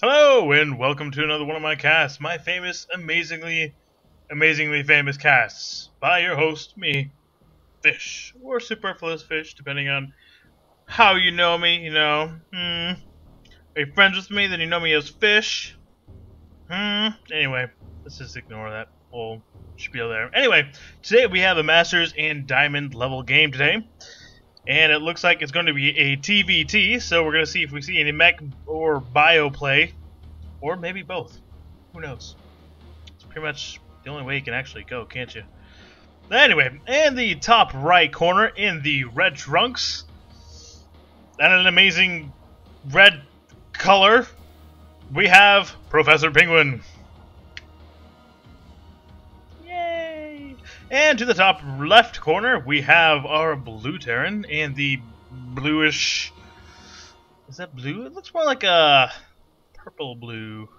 Hello, and welcome to another one of my casts, my famous, amazingly famous casts, by your host, me, Fish, or superfluousfish, depending on how you know me, Are you friends with me, then you know me as Fish. Anyway, let's just ignore that whole spiel there. Anyway, today we have a Masters and Diamond level game today. And it looks like it's going to be a TVT, so we're going to see if we see any mech or bio play, or maybe both. Who knows? It's pretty much the only way you can actually go, can't you? Anyway, in the top right corner, in the red trunks, and an amazing red color, we have ProfPenguin. And to the top left corner, we have our blue Terran and the bluish... Is that blue? It looks more like a purple blue.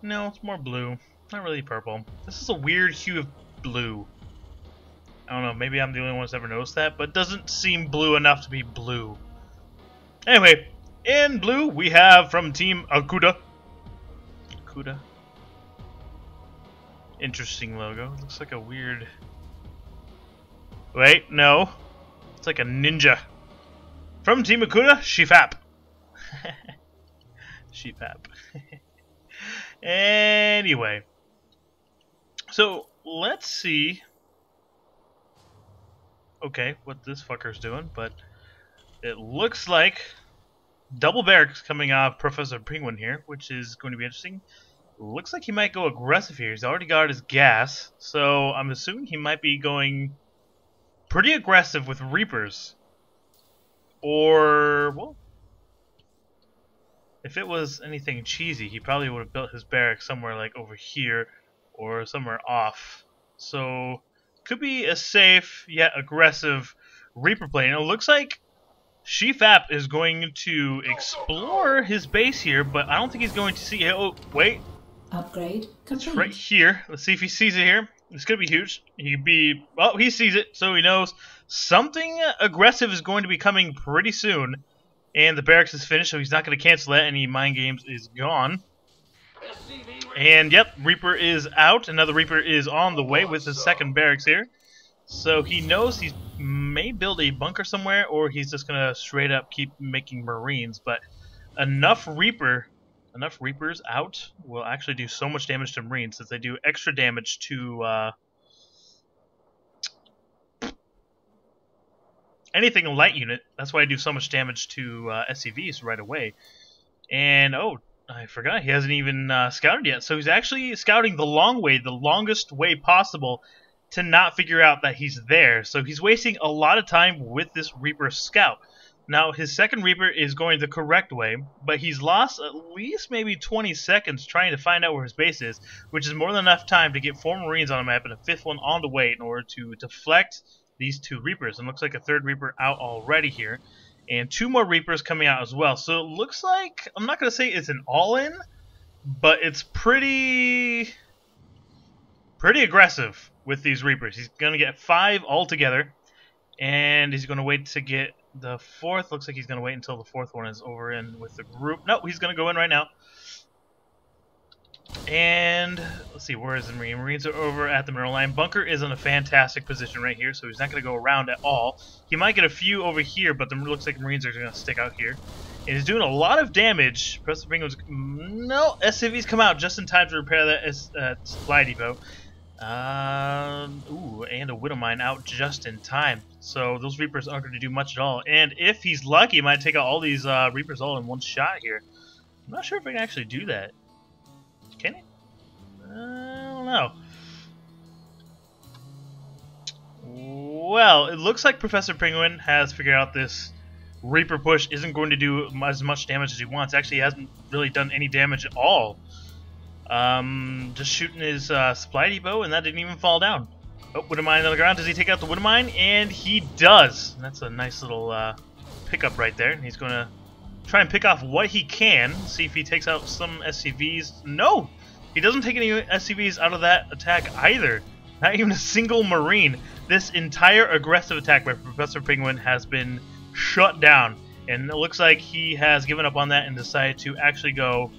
No, it's more blue. Not really purple. This is a weird hue of blue. I don't know, maybe I'm the only one that's ever noticed that, but it doesn't seem blue enough to be blue. Anyway, in blue, we have from Team Akuda. Akuda. Interesting logo. It looks like a weird... Wait, no. It's like a ninja. From Team Akuda, Shefap. Shefap. Anyway. So, let's see... Okay, what this fucker's doing, but... It looks like... Double barracks coming off ProfPenguin here, which is going to be interesting. Looks like he might go aggressive here. He's already got his gas, so I'm assuming he might be going pretty aggressive with Reapers. Or, well, if it was anything cheesy, he probably would have built his barracks somewhere like over here or somewhere off. So, could be a safe yet aggressive Reaper play. And it looks like Shefap is going to explore his base here, but I don't think he's going to see... Oh, wait. Upgrade complete. It's right here. Let's see if he sees it here. It's going to be huge. He could be... Well, he sees it, so he knows something aggressive is going to be coming pretty soon. And the barracks is finished, so he's not going to cancel that. Any mind games is gone. And, yep, Reaper is out. Another Reaper is on the way with his second barracks here. So he knows he may build a bunker somewhere, or he's just going to straight up keep making Marines. But enough Reapers out will actually do so much damage to Marines, since they do extra damage to anything light unit. That's why I do so much damage to SCVs right away. And oh, I forgot, he hasn't even scouted yet. So he's actually scouting the long way, the longest way possible to not figure out that he's there. So he's wasting a lot of time with this Reaper scout. Now, his second Reaper is going the correct way, but he's lost at least maybe 20 seconds trying to find out where his base is, which is more than enough time to get 4 Marines on the map and a 5th one on the way in order to deflect these 2 Reapers. And looks like a 3rd Reaper out already here, and 2 more Reapers coming out as well. So it looks like, I'm not going to say it's an all-in, but it's pretty aggressive with these Reapers. He's going to get 5 altogether, and he's going to wait to get the 4th. Looks like he's going to wait until the 4th one is over in with the group. No, he's going to go in right now. And let's see, where is the Marine? Marines are over at the mineral line. Bunker is in a fantastic position right here, so he's not going to go around at all. He might get a few over here, but it looks like Marines are going to stick out here. And he's doing a lot of damage. ProfPenguin's... No, SCVs come out just in time to repair that supply depot. Ooh, and a Widow Mine out just in time. So those Reapers aren't going to do much at all. And if he's lucky, he might take out all these Reapers all in one shot here. I'm not sure if I can actually do that. Can he? I don't know. Well, it looks like ProfPenguin has figured out this Reaper push isn't going to do as much damage as he wants. Actually, he hasn't really done any damage at all. Just shooting his supply depot, and that didn't even fall down. Oh, Widow Mine on the ground. Does he take out the Widow Mine? And he does. And that's a nice little pickup right there. And he's going to try and pick off what he can. See if he takes out some SCVs. No! He doesn't take any SCVs out of that attack either. Not even a single Marine. This entire aggressive attack by ProfPenguin has been shut down. And it looks like he has given up on that and decided to actually go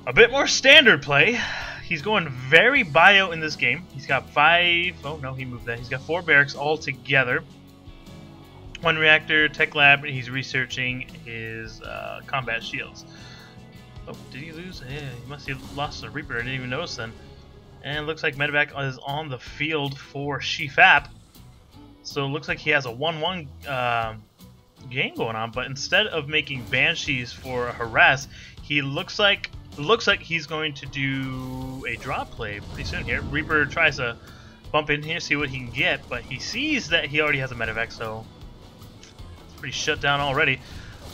a bit more standard play. He's going very bio in this game. He's got 5... Oh, no, he moved that. He's got 4 barracks all together. 1 reactor, tech lab, and he's researching his combat shields. Oh, did he lose? Yeah, he must have lost the Reaper. I didn't even notice then. And it looks like Medevac is on the field for Shefap. So it looks like he has a 1-1 game going on. But instead of making Banshees for a harass, he looks like he's going to do a drop play pretty soon here. Reaper tries to bump in here, see what he can get, but he sees that he already has a Medevac, so it's pretty shut down already.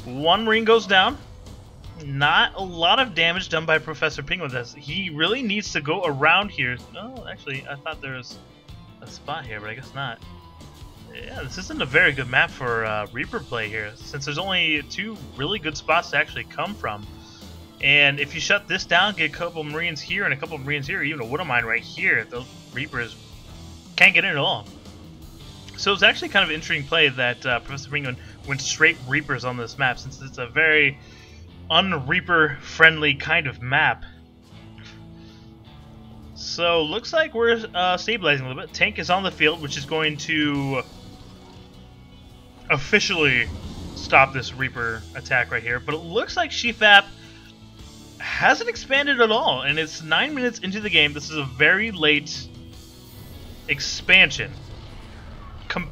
1 Marine goes down. Not a lot of damage done by Professor Penguin. He really needs to go around here. Oh, actually, I thought there was a spot here, but I guess not. Yeah, this isn't a very good map for Reaper play here, since there's only 2 really good spots to actually come from. And if you shut this down, get a couple Marines here and a couple Marines here, even a Widow Mine right here, the Reapers can't get in at all. So it's actually kind of an interesting play that Professor Penguin went straight Reapers on this map, since it's a very un-Reaper friendly kind of map. So looks like we're stabilizing a little bit. Tank is on the field, which is going to officially stop this Reaper attack right here. But it looks like Shefap hasn't expanded at all, and it's 9 minutes into the game. This is a very late expansion,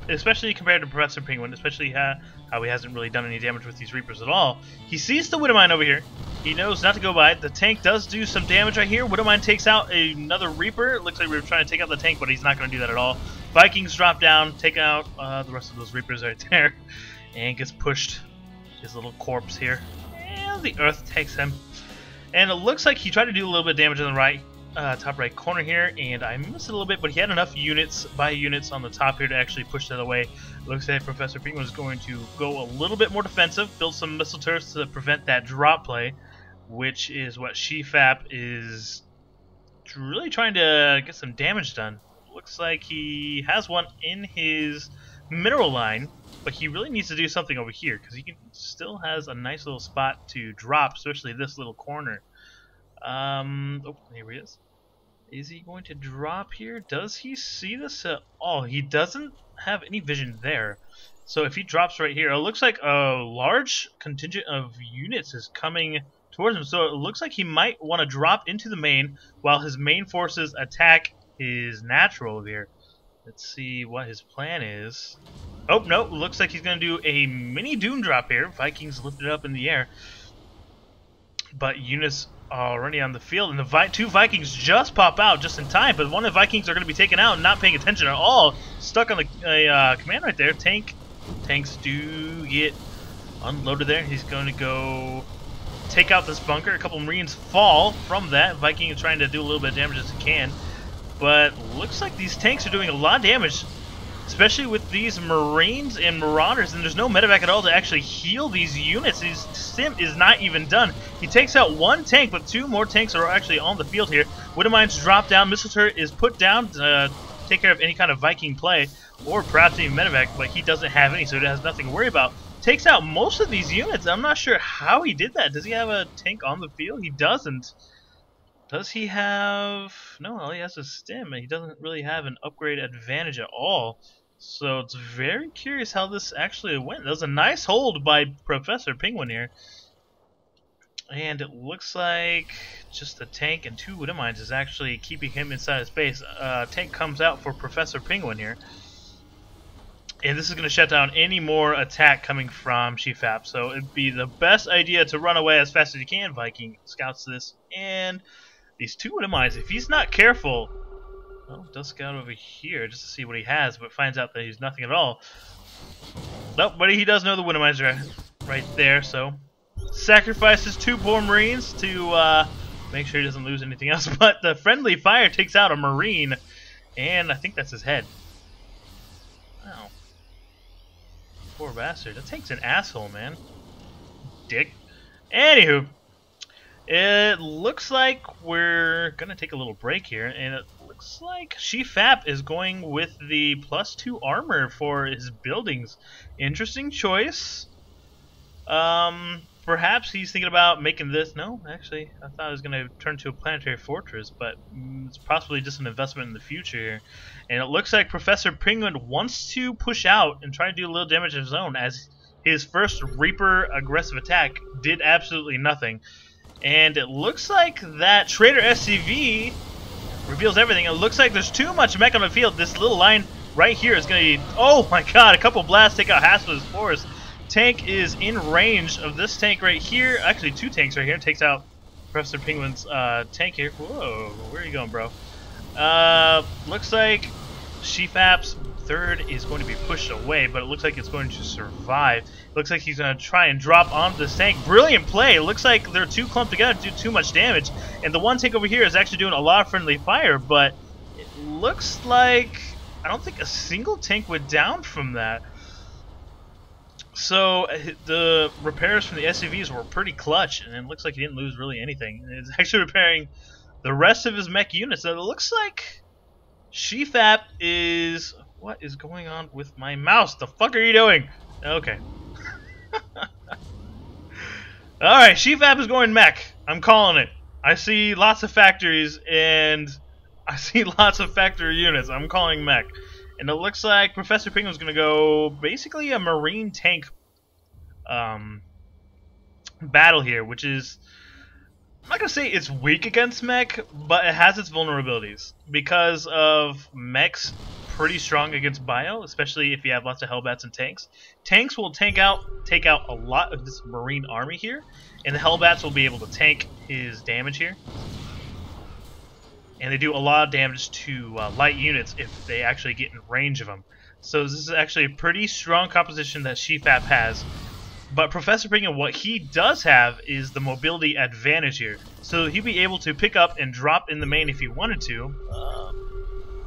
especially compared to Professor Penguin, especially how he hasn't really done any damage with these Reapers at all. He sees the Widow Mine over here. He knows not to go by it. The tank does do some damage right here. Widow Mine takes out another Reaper. It looks like we were trying to take out the tank, but he's not going to do that at all. Vikings drop down, take out the rest of those Reapers right there, and gets pushed. His little corpse here. And the Earth takes him. And it looks like he tried to do a little bit of damage on the right, top right corner here, and I missed it a little bit, but he had enough units on the top here to actually push that away. Looks like Professor Penguin is going to go a little bit more defensive, build some missile turrets to prevent that drop play, which is what Shefap is really trying to get some damage done. Looks like he has one in his mineral line, but he really needs to do something over here, because he still has a nice little spot to drop, especially this little corner. Oh, here he is. Is he going to drop here? Does he see this at all? He doesn't have any vision there. So if he drops right here, it looks like a large contingent of units is coming towards him. So it looks like he might want to drop into the main while his main forces attack his natural over here. Let's see what his plan is. Oh, no, looks like he's going to do a mini Doom drop here. Vikings lifted up in the air. But units already on the field, and the 2 Vikings just pop out just in time, but one of the Vikings are going to be taken out and not paying attention at all. Stuck on the command right there. Tanks do get unloaded there. He's going to go take out this bunker. A couple Marines fall from that. Viking is trying to do a little bit of damage as he can, but looks like these tanks are doing a lot of damage, especially with these Marines and Marauders, and there's no medevac at all to actually heal these units. His sim is not even done. He takes out 1 tank, but 2 more tanks are actually on the field here. Widow Mines drop down. Missile turret is put down to take care of any kind of Viking play, or perhaps even medevac, but he doesn't have any, so it has nothing to worry about. Takes out most of these units. I'm not sure how he did that. Does he have a tank on the field? He doesn't. Does he have... No, all he has is stim, and he doesn't really have an upgrade advantage at all. So it's very curious how this actually went. That was a nice hold by Professor Penguin here. And it looks like just the tank and 2 Widow Mines is actually keeping him inside his base. Tank comes out for Professor Penguin here. And this is going to shut down any more attack coming from Shefap. So it'd be the best idea to run away as fast as you can. Viking scouts this. And these 2 Widow Mines, if he's not careful... Well, does scout over here just to see what he has, but finds out that he's nothing at all. Nope, but he does know the Widow Mines are right there, so... Sacrifices 2 poor Marines to make sure he doesn't lose anything else. But the friendly fire takes out a Marine, and I think that's his head. Wow. Poor bastard. That tank's an asshole, man. Dick. Anywho, it looks like we're going to take a little break here, and it looks like Shefap is going with the +2 armor for his buildings. Interesting choice. Perhaps he's thinking about making this. No, actually, I thought it was going to turn to a planetary fortress, but it's possibly just an investment in the future here. And it looks like Professor Penguin wants to push out and try to do a little damage of his own, as his first Reaper aggressive attack did absolutely nothing. And it looks like that Trader SCV reveals everything. It looks like there's too much mech on the field. This little line right here is going to be... Oh my god, a couple blasts take out half of his force. Tank is in range of this tank right here. Actually, two tanks right here. Takes out Professor Penguin's tank here. Whoa, where are you going, bro? Looks like Shefap's third is going to be pushed away, but it looks like it's going to survive. Looks like he's going to try and drop onto this tank. Brilliant play. It looks like they're too clumped together to do too much damage. And the one tank over here is actually doing a lot of friendly fire, but it looks like... I don't think a single tank went down from that. So the repairs from the SCVs were pretty clutch, and it looks like he didn't lose really anything. And he's actually repairing the rest of his mech units. So it looks like Shefap is... What is going on with my mouse? The fuck are you doing? Okay. Alright, Shefap is going mech. I'm calling it. I see lots of factories, and I see lots of factory units. I'm calling mech. And it looks like Professor Penguin's going to go basically a marine tank battle here, which is... I'm not going to say it's weak against mech, but it has its vulnerabilities. Because of mech's pretty strong against bio, especially if you have lots of Hellbats and tanks. Tanks will take out a lot of this marine army here, and the Hellbats will be able to tank his damage here. And they do a lot of damage to light units if they actually get in range of them. So this is actually a pretty strong composition that Shefap has. But Professor Penguin, what he does have is the mobility advantage here. So he'll be able to pick up and drop in the main if he wanted to.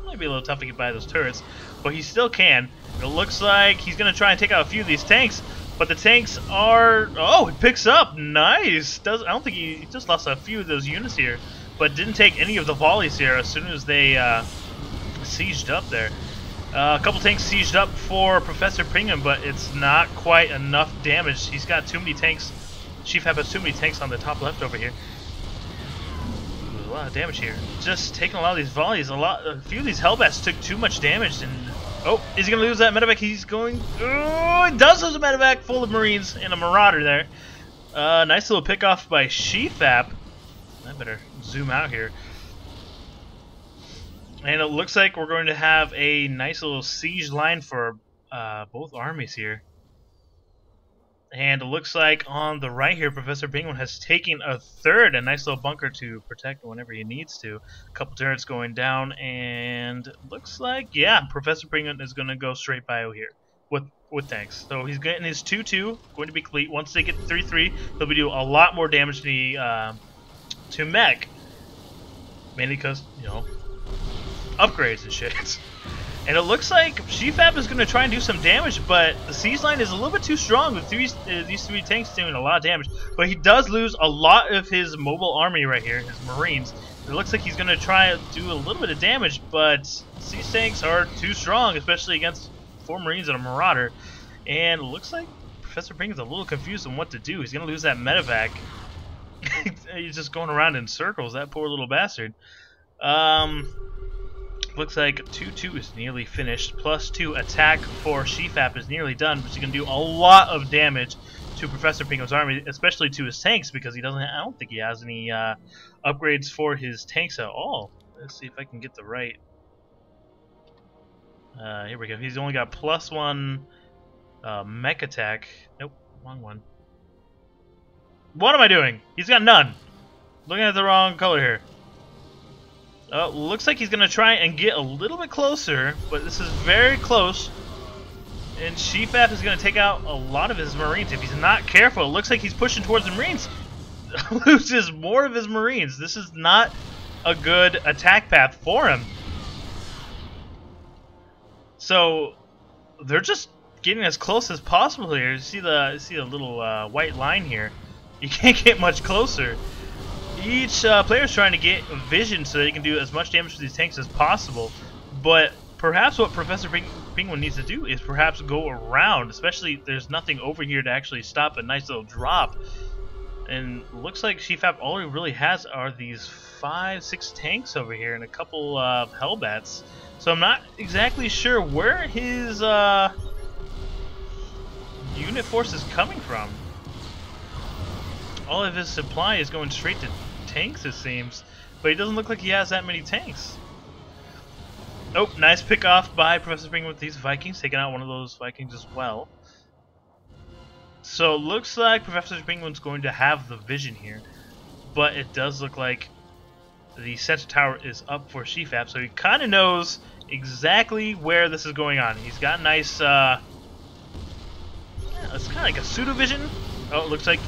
Might be a little tough to get by those turrets, but he still can. It looks like he's going to try and take out a few of these tanks, but the tanks are... Oh, it picks up! Nice! I don't think he just lost a few of those units here, but didn't take any of the volleys here as soon as they sieged up there. A couple tanks sieged up for Professor Penguin, but it's not quite enough damage. He's got too many tanks. Shefap has too many tanks on the top left over here. There's a lot of damage here. Just taking a lot of these volleys. A few of these Hellbats took too much damage. And oh, is he going to lose that medevac? He's going... Oh, he does lose a medevac full of Marines and a Marauder there. Nice little pick off by Shefap. I better zoom out here. And it looks like we're going to have a nice little siege line for both armies here. And it looks like on the right here, Professor Penguin has taken a third, a nice little bunker to protect whenever he needs to. A couple turrets going down, and looks like, yeah, Professor Penguin is going to go straight bio here with tanks. So he's getting his 2-2, going to be complete. Once they get 3-3, he'll be doing a lot more damage to the to mech. Mainly because, you know, upgrades and shit. And it looks like Shefap is going to try and do some damage, but the siege line is a little bit too strong with these three tanks doing a lot of damage. But he does lose a lot of his mobile army right here, his Marines. It looks like he's going to try to do a little bit of damage, but siege tanks are too strong, especially against 4 Marines and a Marauder. And it looks like Professor Penguin's a little confused on what to do. He's going to lose that medevac. He's just going around in circles, that poor little bastard. Looks like 2-2 is nearly finished. +2 attack for Shefap is nearly done, but he can do a lot of damage to Professor Penguin's army, especially to his tanks, because he doesn't. I don't think he has any upgrades for his tanks at all. Let's see if I can get the right. Here we go. He's only got +1 mech attack. Nope, wrong one. What am I doing? He's got none. Looking at the wrong color here. Looks like he's going to try and get a little bit closer, but this is very close. And Shefap is going to take out a lot of his Marines. If he's not careful, it looks like he's pushing towards the Marines. Loses more of his Marines. This is not a good attack path for him. So they're just getting as close as possible here. You see the little white line here. You can't get much closer. Each player is trying to get vision so they can do as much damage to these tanks as possible. But perhaps what Professor Penguin needs to do is perhaps go around, especially there's nothing over here to actually stop a nice little drop. And looks like Shefap all he really has are these 5-6 tanks over here and a couple Hellbats. So I'm not exactly sure where his unit force is coming from. All of his supply is going straight to tanks, it seems. But he doesn't look like he has that many tanks. Oh, nice pick off by Professor Penguin with these Vikings, taking out one of those Vikings as well. So it looks like Professor Penguin's going to have the vision here, but it does look like the center tower is up for Shefap, so he kind of knows exactly where this is going on. He's got a nice, yeah, it's kind of like a pseudo vision. Oh, it looks like,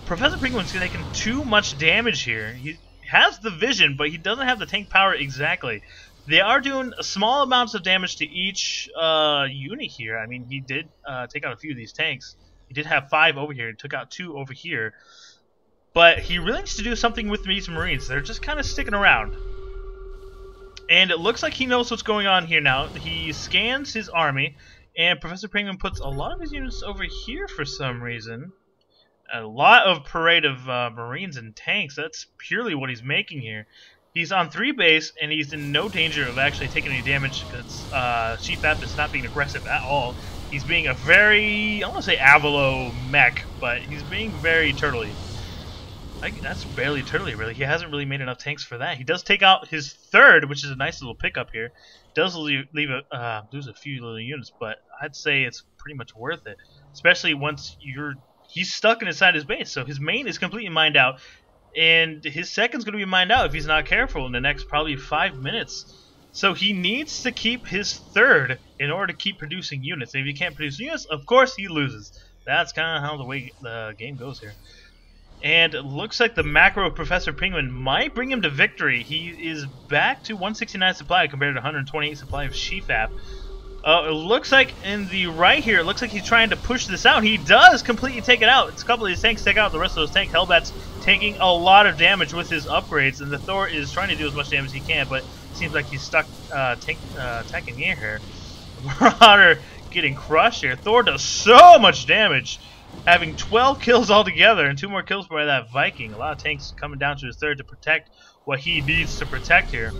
Professor Penguin's taking too much damage here. He has the vision, but he doesn't have the tank power exactly. They are doing small amounts of damage to each unit here. I mean, he did take out a few of these tanks. He did have 5 over here. He took out 2 over here. But he really needs to do something with these Marines. They're just kind of sticking around. And it looks like he knows what's going on here now. He scans his army, and Professor Penguin puts a lot of his units over here for some reason. A lot of parade of Marines and tanks. That's purely what he's making here. He's on 3 base, and he's in no danger of actually taking any damage because Shefap is not being aggressive at all. He's being a very, I don't want to say Avalo mech, but he's being very turtley. That's barely turtley, really. He hasn't really made enough tanks for that. He does take out his 3rd, which is a nice little pickup here. Does lose a few little units, but I'd say it's pretty much worth it. Especially once he's stuck inside his base, so his main is completely mined out. And his second's going to be mined out if he's not careful in the next probably 5 minutes. So he needs to keep his 3rd in order to keep producing units. And if he can't produce units, of course he loses. That's kind of how the way the game goes here. And it looks like the macro of Professor Penguin might bring him to victory. He is back to 169 supply compared to 128 supply of Shefap. It looks like in the right here, it looks like he's trying to push this out. He does completely take it out. It's a couple of these tanks take out the rest of those tank. Hellbat's taking a lot of damage with his upgrades, and the Thor is trying to do as much damage as he can, but it seems like he's stuck attacking near here. Marauder getting crushed here. Thor does so much damage, having 12 kills altogether, and 2 more kills by that Viking. A lot of tanks coming down to his 3rd to protect what he needs to protect here.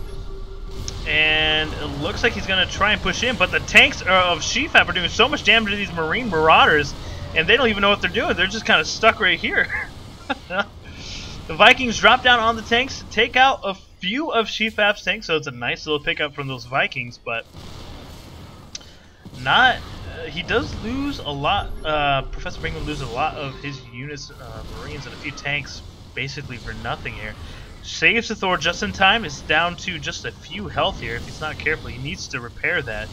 And it looks like he's going to try and push in, but the tanks of Shefap are doing so much damage to these Marine Marauders, and they don't even know what they're doing. They're just kind of stuck right here. The Vikings drop down on the tanks to take out a few of Shefap's tanks, so it's a nice little pickup from those Vikings, but not... he does lose a lot. Professor Penguin loses a lot of his units, Marines, and a few tanks basically for nothing here. Saves the Thor just in time. It's down to just a few health here. If he's not careful, he needs to repair that.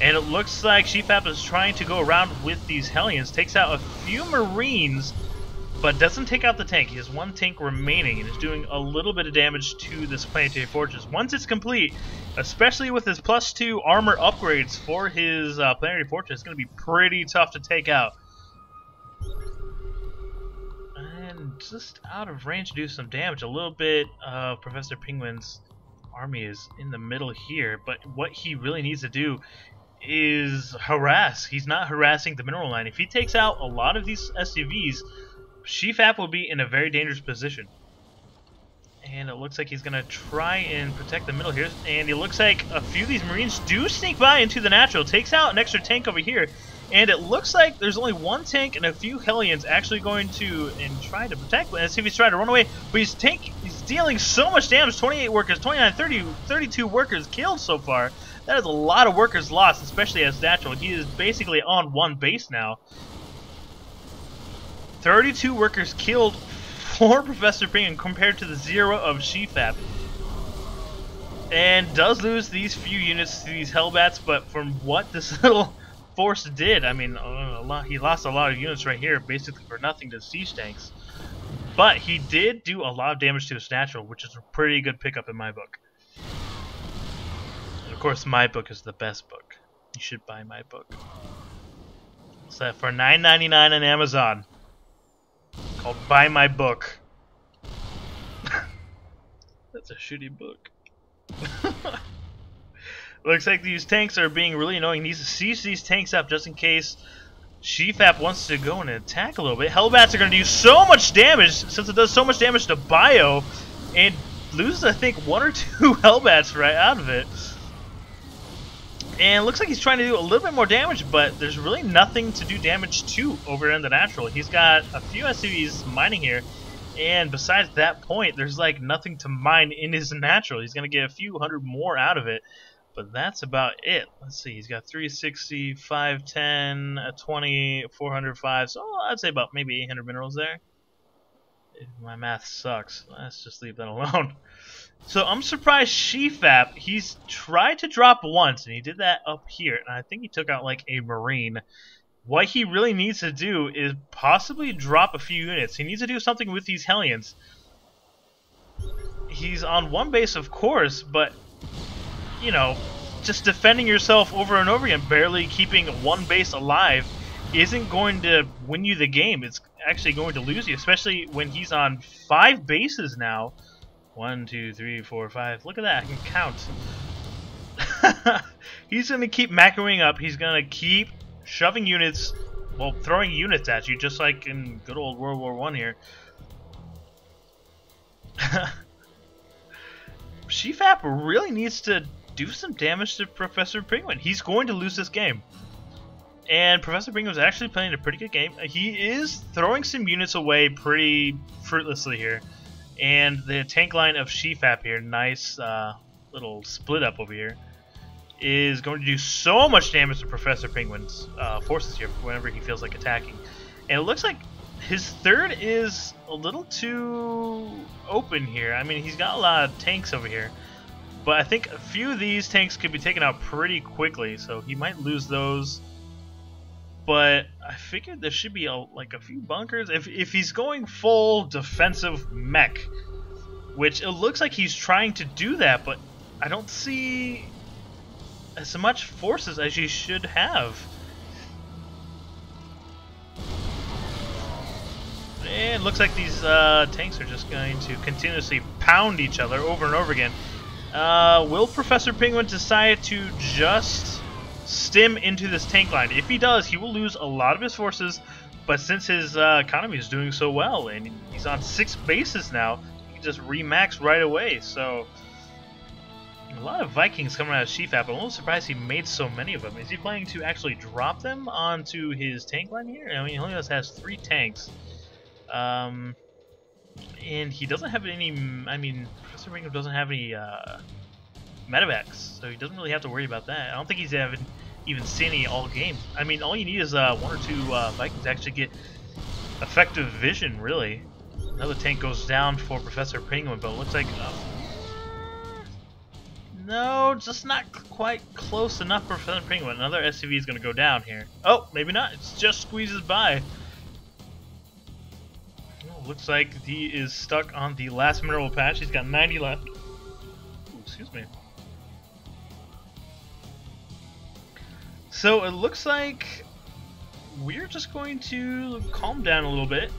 And it looks like Shefap is trying to go around with these Hellions. Takes out a few Marines, but doesn't take out the tank. He has 1 tank remaining and is doing a little bit of damage to this planetary fortress. Once it's complete, especially with his +2 armor upgrades for his planetary fortress, it's going to be pretty tough to take out. And just out of range to do some damage. A little bit of Professor Penguin's army is in the middle here, but what he really needs to do is harass. He's not harassing the mineral line. If he takes out a lot of these SUVs, Shefap will be in a very dangerous position. And it looks like he's going to try and protect the middle here. And it looks like a few of these Marines do sneak by into the natural. Takes out an extra tank over here. And it looks like there's only 1 tank and a few Hellions actually going to and try to protect. Let's see if he's trying to run away. But he's dealing so much damage. 28 workers, 29, 30, 32 workers killed so far. That is a lot of workers lost, especially as natural. He is basically on 1 base now. 32 workers killed for Professor Penguin compared to the 0 of Shefap. And does lose these few units to these Hellbats, but from what this little force did, I mean, he lost a lot of units right here, basically for nothing to siege tanks. But he did do a lot of damage to his natural, which is a pretty good pickup in my book. And of course, my book is the best book. You should buy my book. It's that for $9.99 on Amazon. Called Buy My Book. That's a shitty book. Looks like these tanks are being really annoying. He needs to siege these tanks up just in case Shefap wants to go and attack a little bit. Hellbats are going to do so much damage since it does so much damage to Bio, and loses, I think, 1 or 2 Hellbats right out of it. And looks like he's trying to do a little bit more damage, but there's really nothing to do damage to over in the natural. He's got a few SCVs mining here, and besides that point, there's like nothing to mine in his natural. He's going to get a few hundred more out of it. But that's about it. Let's see, he's got 360, 510, 20, 405, so I'd say about maybe 800 minerals there. If my math sucks, let's just leave that alone. So I'm surprised Shefap, he's tried to drop once, and he did that up here, and I think he took out like a Marine. What he really needs to do is possibly drop a few units. He needs to do something with these Hellions. He's on one base, of course, but you know, just defending yourself over and over again, barely keeping one base alive, isn't going to win you the game. It's actually going to lose you, especially when he's on 5 bases now. 1, 2, 3, 4, 5. Look at that, I can count. He's going to keep macroing up. He's going to keep shoving units, well, throwing units at you, just like in good old World War I here. Shefap really needs to do some damage to Professor Penguin. He's going to lose this game. And Professor Penguin's actually playing a pretty good game. He is throwing some units away pretty fruitlessly here. And the tank line of Shefap here, nice little split up over here, is going to do so much damage to Professor Penguin's forces here whenever he feels like attacking. And it looks like his third is a little too open here. I mean, he's got a lot of tanks over here. But I think a few of these tanks could be taken out pretty quickly, so he might lose those. But I figured there should be like a few bunkers. If he's going full defensive mech, which it looks like he's trying to do that, but I don't see as much forces as he should have. And it looks like these tanks are just going to continuously pound each other over and over again. Will Professor Penguin decide to just stim into this tank line? If he does, he will lose a lot of his forces, but since his economy is doing so well, and he's on 6 bases now, he can just remax right away. So, a lot of Vikings coming out of Shefap. I'm a little surprised he made so many of them. Is he planning to actually drop them onto his tank line here? I mean, he only has 3 tanks. And he doesn't have any, I mean, Professor Penguin doesn't have any medevacs, so he doesn't really have to worry about that. I don't think he's even seen any all game. I mean, all you need is 1 or 2 Vikings to actually get effective vision, really. Another tank goes down for Professor Penguin, but it looks like... no, just not quite close enough for Professor Penguin. Another SCV is going to go down here. Oh, maybe not. It just squeezes by. Looks like he is stuck on the last mineral patch. He's got 90 left. Ooh, excuse me. So it looks like we're just going to calm down a little bit.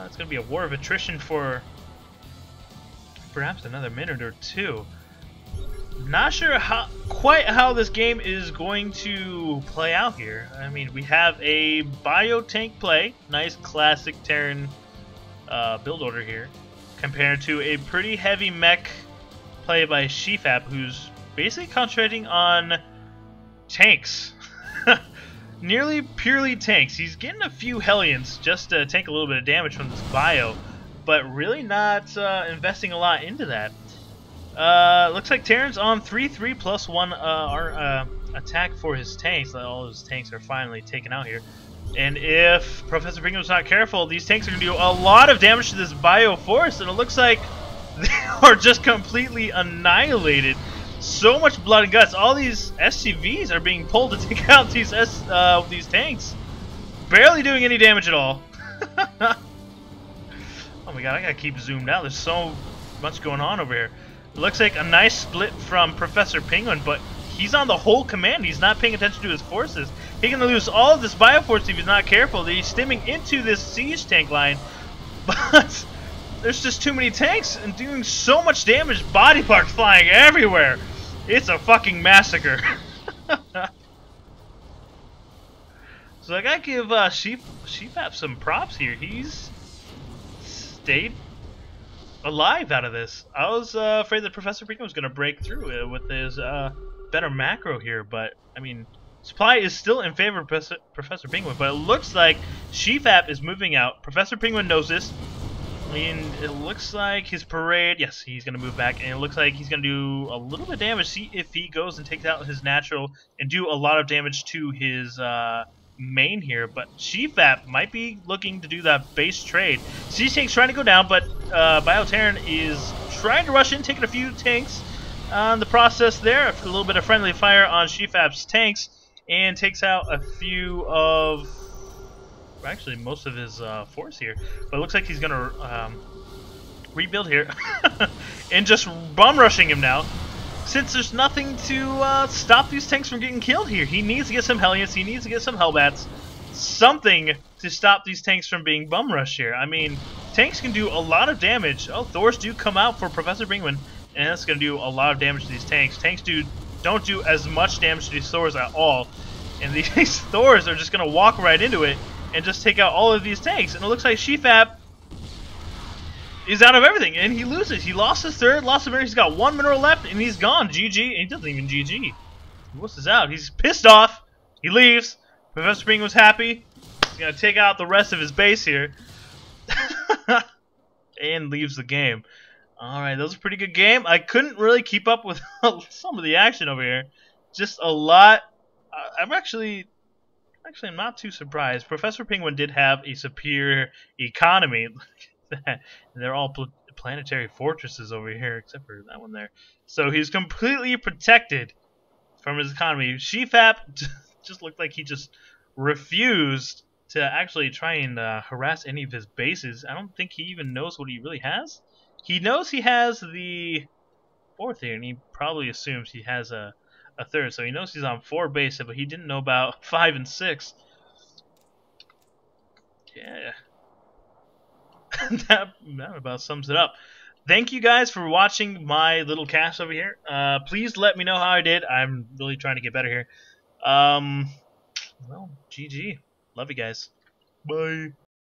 It's going to be a war of attrition for perhaps another minute or 2. Not sure quite how this game is going to play out here. I mean, we have a bio tank play, nice classic Terran build order here, compared to a pretty heavy mech play by Shefap, who's basically concentrating on tanks. Nearly purely tanks. He's getting a few Hellions just to take a little bit of damage from this bio, but really not investing a lot into that. Looks like Terran's on 3/3 plus 1 attack for his tanks. All his tanks are finally taken out here. And if Professor Penguin's not careful, these tanks are going to do a lot of damage to this bio force, and it looks like they are just completely annihilated. So much blood and guts. All these SCVs are being pulled to take out these tanks. Barely doing any damage at all. Oh my god, I gotta keep zoomed out. There's so much going on over here. It looks like a nice split from Professor Penguin, but he's on the whole command. He's not paying attention to his forces. He's going to lose all of this bioforce if he's not careful. He's stimming into this siege tank line, but there's just too many tanks and doing so much damage. Body parts flying everywhere. It's a fucking massacre. So I gotta give Shefap some props here. He's stayed alive out of this. I was afraid that Professor Penguin was gonna break through with his better macro here, but I mean, supply is still in favor of Professor Penguin. But it looks like Shefap is moving out. Professor Penguin knows this. And it looks like his parade, yes, he's going to move back, and it looks like he's going to do a little bit of damage. See if he goes and takes out his natural and do a lot of damage to his main here. But Shefap might be looking to do that base trade. C-Tank's trying to go down, but Bioterran is trying to rush in, taking a few tanks on the process there. A little bit of friendly fire on Shefap's tanks, and takes out a few of... actually most of his force here, but it looks like he's gonna rebuild here and just bum rushing him now, since there's nothing to stop these tanks from getting killed here. He needs to get some Hellions, he needs to get some Hellbats, something to stop these tanks from being bum rushed here. I mean, tanks can do a lot of damage. Oh, Thors do come out for Professor Penguin, and that's gonna do a lot of damage to these tanks. Tanks don't do as much damage to these Thors at all, and these Thors are just gonna walk right into it and just take out all of these tanks. And it looks like Shefap is out of everything, and he loses. He lost his third, lost a mineral. He's got one mineral left, and he's gone. GG. And he doesn't even GG. He wusses out. He's pissed off. He leaves. Professor Penguin was happy. He's going to take out the rest of his base here. And leaves the game. Alright, that was a pretty good game. I couldn't really keep up with some of the action over here. Just a lot. I'm not too surprised. Professor Penguin did have a superior economy. They're all planetary fortresses over here, except for that one there. So he's completely protected from his economy. Shefap just looked like he just refused to actually try and harass any of his bases. I don't think he even knows what he really has. He knows he has the fourth here, and he probably assumes he has a third, so he knows he's on 4 bases, but he didn't know about 5 and 6. Yeah. that about sums it up. Thank you guys for watching my little cast over here. Please let me know how I did. I'm really trying to get better here. Well, GG. Love you guys. Bye.